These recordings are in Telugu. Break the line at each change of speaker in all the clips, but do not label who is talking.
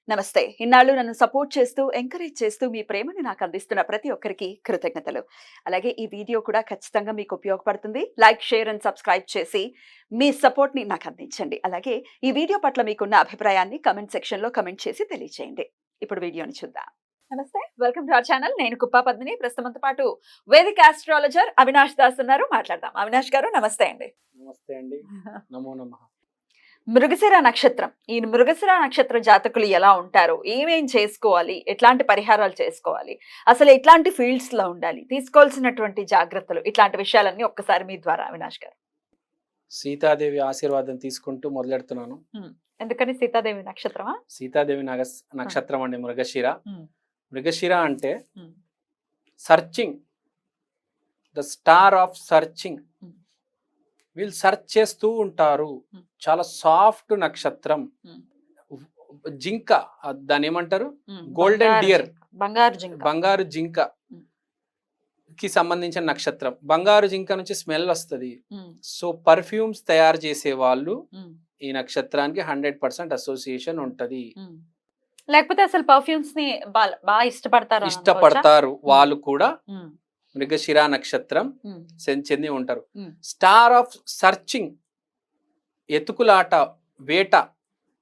నమస్తే. ఇన్నాళ్ళు నన్ను సపోర్ట్ చేస్తూ, ఎంకరేజ్ చేస్తూ మీ ప్రేమని నాకు అందిస్తున్న ప్రతి ఒక్కరికి కృతజ్ఞతలు. అలాగే ఈ వీడియో కూడా ఖచ్చితంగా మీకు ఉపయోగపడుతుంది. లైక్, షేర్ అండ్ సబ్స్క్రైబ్ చేసి మీ సపోర్ట్‌ని నాకు అందించండి. అలాగే ఈ వీడియో పట్ల మీకున్న అభిప్రాయాన్ని కామెంట్ సెక్షన్‌లో కామెంట్ చేసి తెలియజేయండి. ఇప్పుడు వీడియోని చూద్దాం. నమస్తే. Welcome to our channel. నేను కుప్పా పద్మిని. ప్రస్తుతంతో పాటు వేదిక ఆస్ట్రాలజర్ అవినాష్ దాస్ ఉన్నారు. మాట్లాడదాం. అవినాష్ గారు నమస్తే అండి.
నమస్తే అండి. నమో నమః.
మృగశిర నక్షత్రం. ఈ మృగశిర నక్షత్ర జాతకులు ఎలా ఉంటారు? ఏమేం చేసుకోవాలి? ఎట్లాంటి పరిహారాలు చేసుకోవాలి? అసలు ఎట్లాంటి ఫీల్డ్స్ లో ఉండాలి? తీసుకోవాల్సినటువంటి జాగ్రత్తలు ఇట్లాంటి విషయాలన్నీ ఒక్కసారి మీ ద్వారా అవినాష్ గారు.
సీతాదేవి ఆశీర్వాదం తీసుకుంటూ మొదలెడుతున్నాను.
ఎందుకని సీతాదేవి నక్షత్రమా?
సీతాదేవి నక్షత్రం అండి మృగశిర. మృగశిర అంటే searching, the star of searching. వీళ్ళు సెర్చ్ చేస్తూ ఉంటారు. చాలా సాఫ్ట్ నక్షత్రం. జింక, దాని ఏమంటారు, గోల్డెన్ డియర్, బంగారు జింక కి సంబంధించిన నక్షత్రం. బంగారు జింక నుంచి స్మెల్ వస్తుంది. సో పర్ఫ్యూమ్స్ తయారు చేసే వాళ్ళు ఈ నక్షత్రానికి 100% అసోసియేషన్ ఉంటది.
లేకపోతే అసలు పర్ఫ్యూమ్స్ ని బాగా ఇష్టపడతారు
వాళ్ళు కూడా మృగశిర నక్షత్రం చెంది ఉంటారు. స్టార్ ఆఫ్ సర్చింగ్, ఎతుకులాట, వేట,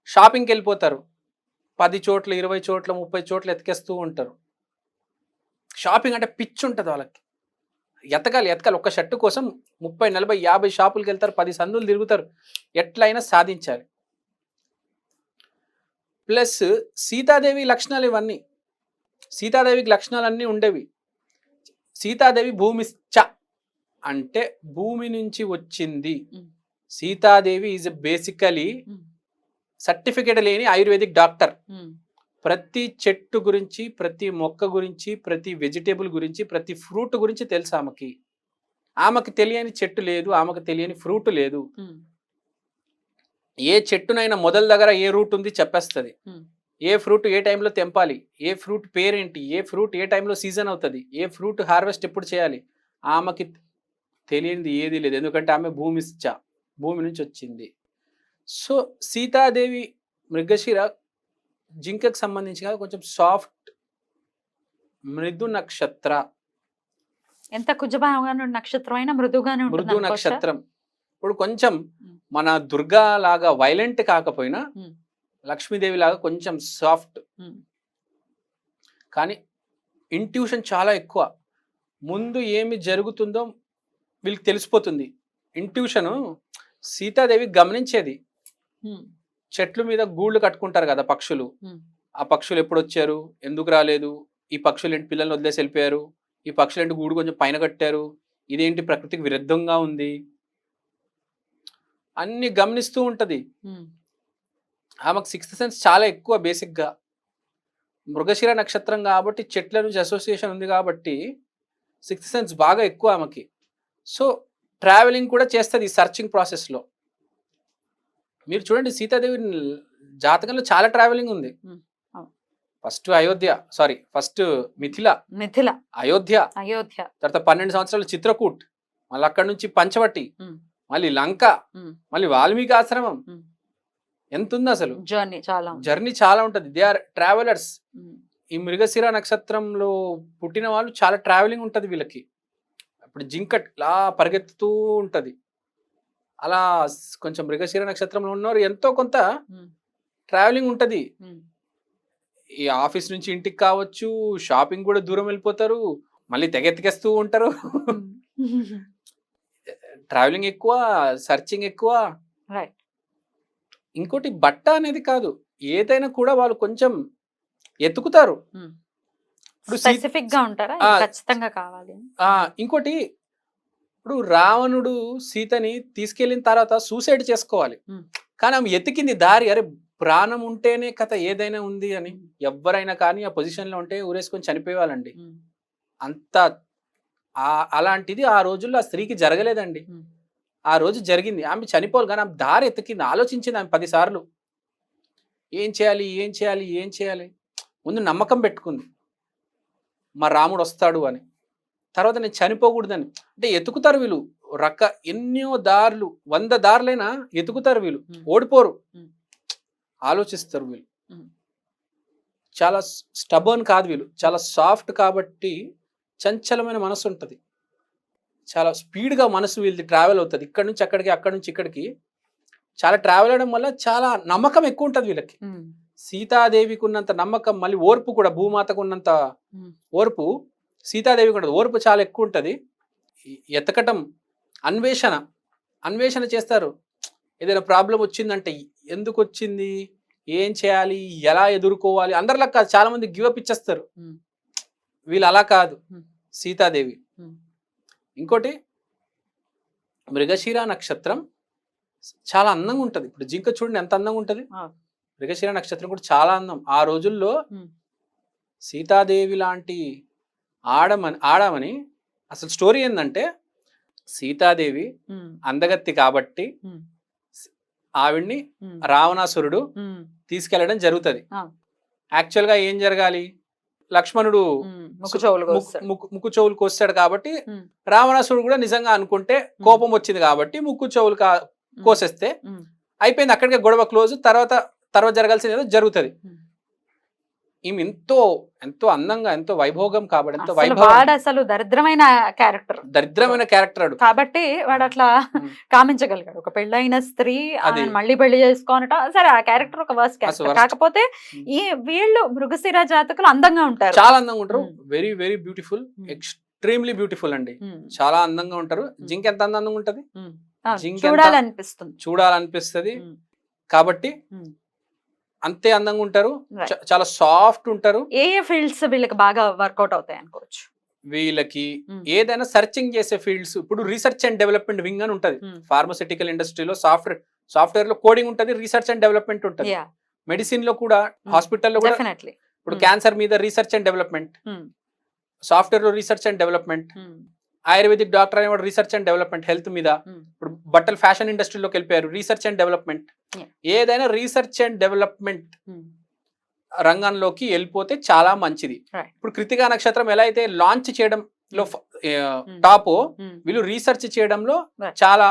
షాపింగ్కి వెళ్ళిపోతారు. 10 చోట్ల, 20 చోట్ల, 30 చోట్ల ఎతికేస్తూ ఉంటారు. షాపింగ్ అంటే పిచ్చి ఉంటుంది వాళ్ళకి. ఎతకాలి. ఒక షర్టు కోసం 30, 40, 50 షాపులకి వెళ్తారు. 10 సందులు తిరుగుతారు. ఎట్లయినా సాధించాలి. ప్లస్ సీతాదేవి లక్షణాలు ఇవన్నీ. సీతాదేవికి లక్షణాలన్నీ ఉండేవి. సీతాదేవి భూమిశ్చ అంటే భూమి నుంచి వచ్చింది. సీతాదేవి ఈజ్ బేసికలీ సర్టిఫికేట్ లేని ఆయుర్వేదిక్ డాక్టర్. ప్రతి చెట్టు గురించి, ప్రతి మొక్క గురించి, ప్రతి వెజిటేబుల్ గురించి, ప్రతి ఫ్రూట్ గురించి తెలుసు ఆమెకి. ఆమెకు తెలియని చెట్టు లేదు, ఆమెకు తెలియని ఫ్రూట్ లేదు. ఏ చెట్టునైనా మొదల దగ్గర ఏ రూట్ ఉంది చెప్పేస్తుంది. ఏ ఫ్రూట్ ఏ టైంలో తెంపాలి, ఏ ఫ్రూట్ పేరేంటి, ఏ ఫ్రూట్ ఏ టైంలో సీజన్ అవుతుంది, ఏ ఫ్రూట్ హార్వెస్ట్ ఎప్పుడు చేయాలి, ఆమెకి తెలియనిది ఏది లేదు. ఎందుకంటే ఆమె భూమి నుంచి వచ్చింది. సో సీతాదేవి మృగశిర జింకకు సంబంధించి కొంచెం సాఫ్ట్ మృదు నక్షత్ర.
ఎంత కుజభాగాను నక్షత్రం అయినా మృదు నక్షత్రం.
ఇప్పుడు కొంచెం మన దుర్గా లాగా వైలెంట్ కాకపోయినా లక్ష్మీదేవి లాగా కొంచెం సాఫ్ట్. కానీ ఇంట్యూషన్ చాలా ఎక్కువ. ముందు ఏమి జరుగుతుందో వీళ్ళకి తెలిసిపోతుంది. ఇంట్యూషను సీతాదేవి గమనించేది. చెట్ల మీద గూళ్ళు కట్టుకుంటారు కదా పక్షులు. ఆ పక్షులు ఎప్పుడు వచ్చారు, ఎందుకు రాలేదు, ఈ పక్షులు ఏంటి పిల్లల్ని వదిలేసి వెళ్ళిపోయారు, ఈ పక్షులు ఏంటి గూడు కొంచెం పైన కట్టారు, ఇదేంటి ప్రకృతికి విరుద్ధంగా ఉంది, అన్ని గమనిస్తూ ఉంటది. ఆమెకు 6th సెన్స్ చాలా ఎక్కువ. బేసిక్గా మృగశిర నక్షత్రం కాబట్టి చెట్ల నుంచి అసోసియేషన్ ఉంది కాబట్టి 6th సెన్స్ బాగా ఎక్కువ ఆమెకి. సో ట్రావెలింగ్ కూడా చేస్తుంది ఈ సర్చింగ్ ప్రాసెస్లో. మీరు చూడండి సీతాదేవి జాతకంలో చాలా ట్రావెలింగ్ ఉంది. ఫస్ట్ మిథిల, అయోధ్య, తర్వాత 12 సంవత్సరాలు చిత్రకూట్, మళ్ళీ అక్కడ నుంచి పంచవటి, మళ్ళీ లంక, మళ్ళీ వాల్మీకి ఆశ్రమం. ఎంత ఉంది అసలు జర్నీ చాలా ఉంటది. They are travellers. ఈ మృగశిర నక్షత్రంలో పుట్టిన వాళ్ళు చాలా ట్రావెలింగ్ ఉంటది వీళ్ళకి. ఇప్పుడు జింకట్ ఇలా పరిగెత్తుతూ ఉంటది. అలా కొంచెం మృగశిర నక్షత్రంలో ఉన్నవారు ఎంతో కొంత ట్రావెలింగ్ ఉంటది. ఈ ఆఫీస్ నుంచి ఇంటికి కావచ్చు, షాపింగ్ కూడా దూరం వెళ్ళిపోతారు, మళ్ళీ తెగెత్తికేస్తూ ఉంటారు. ట్రావెలింగ్ ఎక్కువ, సర్చింగ్ ఎక్కువ. ఇంకోటి బట్ట అనేది కాదు, ఏదైనా కూడా వాళ్ళు కొంచెం ఎత్తుకుతారు. ఇంకోటి, ఇప్పుడు రావణుడు సీతని తీసుకెళ్లిన తర్వాత సూసైడ్ చేసుకోవాలి, కానీ ఆమె ఎతికింది దారి. అరే ప్రాణం ఉంటేనే కథ ఏదైనా ఉంది అని. ఎవరైనా కానీ ఆ పొజిషన్ లో ఉంటే ఊరేసుకొని చనిపోయేవాళ్ళండి. అంత అలాంటిది ఆ రోజుల్లో ఆ స్త్రీకి జరగలేదండి. ఆ రోజు జరిగింది. ఆమె చనిపోవాలి, కానీ ఆమె దారి ఎత్తికింది, ఆలోచించింది ఆమె 10 సార్లు. ఏం చేయాలి. ముందు నమ్మకం పెట్టుకుంది, మా రాముడు వస్తాడు అని. తర్వాత నేను చనిపోకూడదని. అంటే ఎతుకుతారు వీళ్ళు. ఎన్నో దారులు, 100 దారులైనా ఎతుకుతారు వీళ్ళు, ఓడిపోరు. ఆలోచిస్తారు వీళ్ళు. చాలా స్టబర్న్ కాదు వీళ్ళు, చాలా సాఫ్ట్ కాబట్టి చంచలమైన మనసు ఉంటుంది, చాలా స్పీడ్గా మనసు వీళ్ళది ట్రావెల్ అవుతుంది, ఇక్కడ నుంచి అక్కడికి అక్కడి నుంచి ఇక్కడికి చాలా ట్రావెల్ అవడం వల్ల చాలా నమ్మకం ఎక్కువ ఉంటుంది వీళ్ళకి. సీతాదేవికి ఉన్నంత నమ్మకం, మళ్ళీ ఓర్పు కూడా, భూమాతకు ఉన్నంత ఓర్పు సీతాదేవికి ఉంటుంది. ఓర్పు చాలా ఎక్కువ ఉంటుంది. ఎతకటం, అన్వేషణ చేస్తారు. ఏదైనా ప్రాబ్లం వచ్చిందంటే ఎందుకు వచ్చింది, ఏం చేయాలి, ఎలా ఎదుర్కోవాలి, అందరిలా కాదు, చాలా మంది గివప్ ఇచ్చేస్తారు. వీళ్ళు అలా కాదు సీతాదేవి. ఇంకోటి మృగశిర నక్షత్రం చాలా అందంగా ఉంటుంది. ఇప్పుడు జింక చూడండి ఎంత అందంగా ఉంటుంది, మృగశిర నక్షత్రం కూడా చాలా అందం. ఆ రోజుల్లో సీతాదేవి లాంటి ఆడమని అసలు స్టోరీ ఏంటంటే, సీతాదేవి అందగత్తి కాబట్టి ఆవిడ్ని రావణాసురుడు తీసుకెళ్లడం జరుగుతుంది. యాక్చువల్ గా ఏం జరగాలి, లక్ష్మణుడు ముక్కు చెవులు కోస్తాడు కాబట్టి రావణాసురుడు కూడా నిజంగా అనుకుంటే కోపం వచ్చింది కాబట్టి ముక్కు చెవులు కోసేస్తే అయిపోయింది, అక్కడికే గొడవ క్లోజ్. తర్వాత జరగాల్సింది ఏదో జరుగుతుంది. ఈమె ఎంతో అందంగా, ఎంతో వైభోగం కాబట్టి, ఎంతో
వైభవం, అసలు దరిద్రమైన
క్యారెక్టర్
కాబట్టి వాడు అట్లా కామించగలిగాడు. ఒక పెళ్ళైన స్త్రీ మళ్ళీ పెళ్లి చేసుకోనట, సరే ఆ క్యారెక్టర్ ఒక వర్స్ట్ క్యారెక్టర్. కాకపోతే ఈ వీళ్ళు మృగశిర జాతకులు అందంగా ఉంటారు,
చాలా అందంగా ఉంటారు. Very very beautiful, extremely beautiful అండి, చాలా అందంగా ఉంటారు. జింక ఎంత అందంగా ఉంటది, చూడాలనిపిస్తుంది. కాబట్టి అంతే అందంగా ఉంటారు, చాలా సాఫ్ట్ ఉంటారు.
ఏ ఫీల్డ్స్ వీళ్ళకి బాగా వర్కౌట్ అవుతాయి అనుకోవచ్చు?
వీళ్ళకి ఏదైనా సర్చింగ్ చేసే ఫీల్డ్స్, ఇప్పుడు రీసెర్చ్ అండ్ డెవలప్మెంట్ వింగ్ అని ఉంటది. ఫార్మస్యూటికల్ ఇండస్ట్రీలో సాఫ్ట్వేర్ లో కోడింగ్ ఉంటది, రీసెర్చ్ అండ్ డెవలప్మెంట్ ఉంటది. మెడిసిన్ లో కూడా, హాస్పిటల్లో కూడా, ఇప్పుడు క్యాన్సర్ మీద రీసెర్చ్ అండ్ డెవలప్మెంట్, సాఫ్ట్వేర్ లో research and development, ayurvedic doctor అనేవాడు రీసెర్చ్ అండ్ డెవలప్మెంట్ హెల్త్ మీద. ఇప్పుడు బట్టలు ఫ్యాషన్ ఇండస్ట్రీలోకి వెళ్ళిపోయారు, రీసెర్చ్ అండ్ డెవలప్మెంట్. ఏదైనా రీసెర్చ్ అండ్ డెవలప్మెంట్ రంగంలోకి వెళ్ళిపోతే చాలా మంచిది. ఇప్పుడు కృతికా నక్షత్రం ఎలా అయితే లాంచ్ చేయడంలో టాప్, వీళ్ళు రీసెర్చ్ చేయడంలో చాలా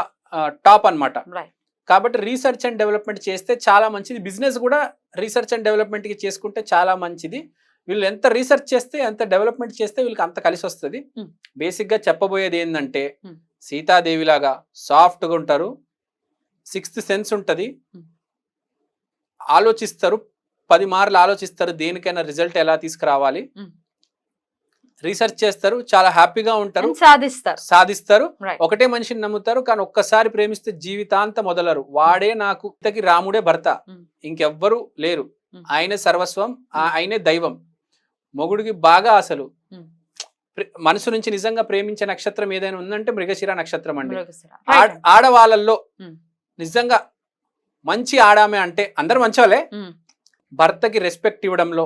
టాప్ అన్నమాట. కాబట్టి రీసెర్చ్ అండ్ డెవలప్మెంట్ చేస్తే చాలా మంచిది. బిజినెస్ కూడా రీసెర్చ్ అండ్ డెవలప్మెంట్ కి చేసుకుంటే చాలా మంచిది. వీళ్ళు ఎంత రీసెర్చ్ చేస్తే, ఎంత డెవలప్మెంట్ చేస్తే వీళ్ళకి అంత కలిసి వస్తుంది. బేసిక్ గా చెప్పబోయేది ఏంటంటే, సీతాదేవి లాగా సాఫ్ట్ గా ఉంటారు, సిక్స్త్ సెన్స్ ఉంటది, ఆలోచిస్తారు, 10 మార్లు ఆలోచిస్తారు, దేనికైనా రిజల్ట్ ఎలా తీసుకురావాలి, రీసెర్చ్ చేస్తారు, చాలా హ్యాపీగా ఉంటారు, సాధిస్తారు. ఒకటే మనిషిని నమ్ముతారు, కానీ ఒక్కసారి ప్రేమిస్తే జీవితాంతం మొదలరు. వాడే నాకు రాముడే భర్త, ఇంకెవ్వరు లేరు, ఆయనే సర్వస్వం, ఆయనే దైవం. మొగుడికి బాగా అసలు మనసు నుంచి నిజంగా ప్రేమించే నక్షత్రం ఏదైనా ఉందంటే మృగశిర నక్షత్రం అండి. ఆడవాళ్ళల్లో నిజంగా మంచి ఆడామే అంటే అందరు మంచివాళ్ళే. భర్తకి రెస్పెక్ట్ ఇవ్వడంలో,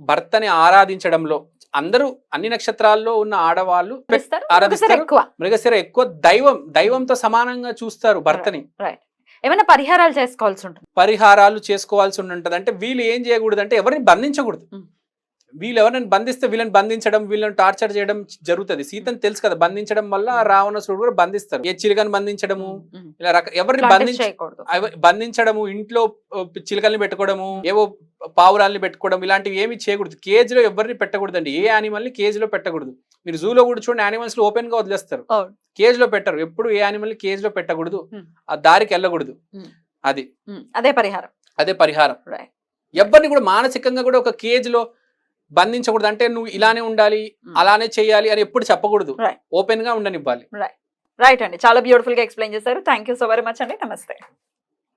భర్తని ఆరాధించడంలో అందరూ, అన్ని నక్షత్రాల్లో ఉన్న ఆడవాళ్ళు ఆరాధిస్తారు. మృగశిర ఎక్కువ దైవంతో సమానంగా చూస్తారు భర్తని.
ఏమైనా పరిహారాలు చేసుకోవాల్సి ఉంటుంది. అంటే వీళ్ళు ఏం చేయకూడదు అంటే ఎవరిని బంధించకూడదు. వీళ్ళు ఎవరైనా బంధిస్తే వీళ్ళని బంధించడం, వీళ్ళని టార్చర్ చేయడం జరుగుతుంది. సీతని తెలుసు కదా, బంధించడం వల్ల రావణాసురుడు కూడా బంధిస్తారు. ఏ చిలుకని బంధించడము, ఇలా ఎవరిని బంధించడము, ఇంట్లో చిలుకల్ని పెట్టుకోవడము, ఏవో పావురాల్ని పెట్టుకోవడం, ఇలాంటివి ఏమి చేయకూడదు. కేజ్ లో ఎవరిని పెట్టకూడదు అండి, ఏ యానిమల్ ని కేజ్ లో పెట్టకూడదు. మీరు జూలో కూడా చూడండి, యానిమల్స్ ఓపెన్ గా వదిలేస్తారు, కేజ్ లో పెట్టరు. ఎప్పుడు ఏ యానిమల్ ని కేజ్ లో పెట్టకూడదు, ఆ దారికి వెళ్ళకూడదు. అదే పరిహారం. ఎవరిని కూడా మానసికంగా కూడా ఒక కేజ్ లో బంధించకూడదు. అంటే నువ్వు ఇలానే ఉండాలి, అలానే చేయాలి అని ఎప్పుడు చెప్పకూడదు, ఓపెన్ గా ఉండనివ్వాలి. రైట్ అండి, చాలా బ్యూటిఫుల్ గా ఎక్స్ప్లెయిన్ చేశారు. Thank you so very much అండి. నమస్తే.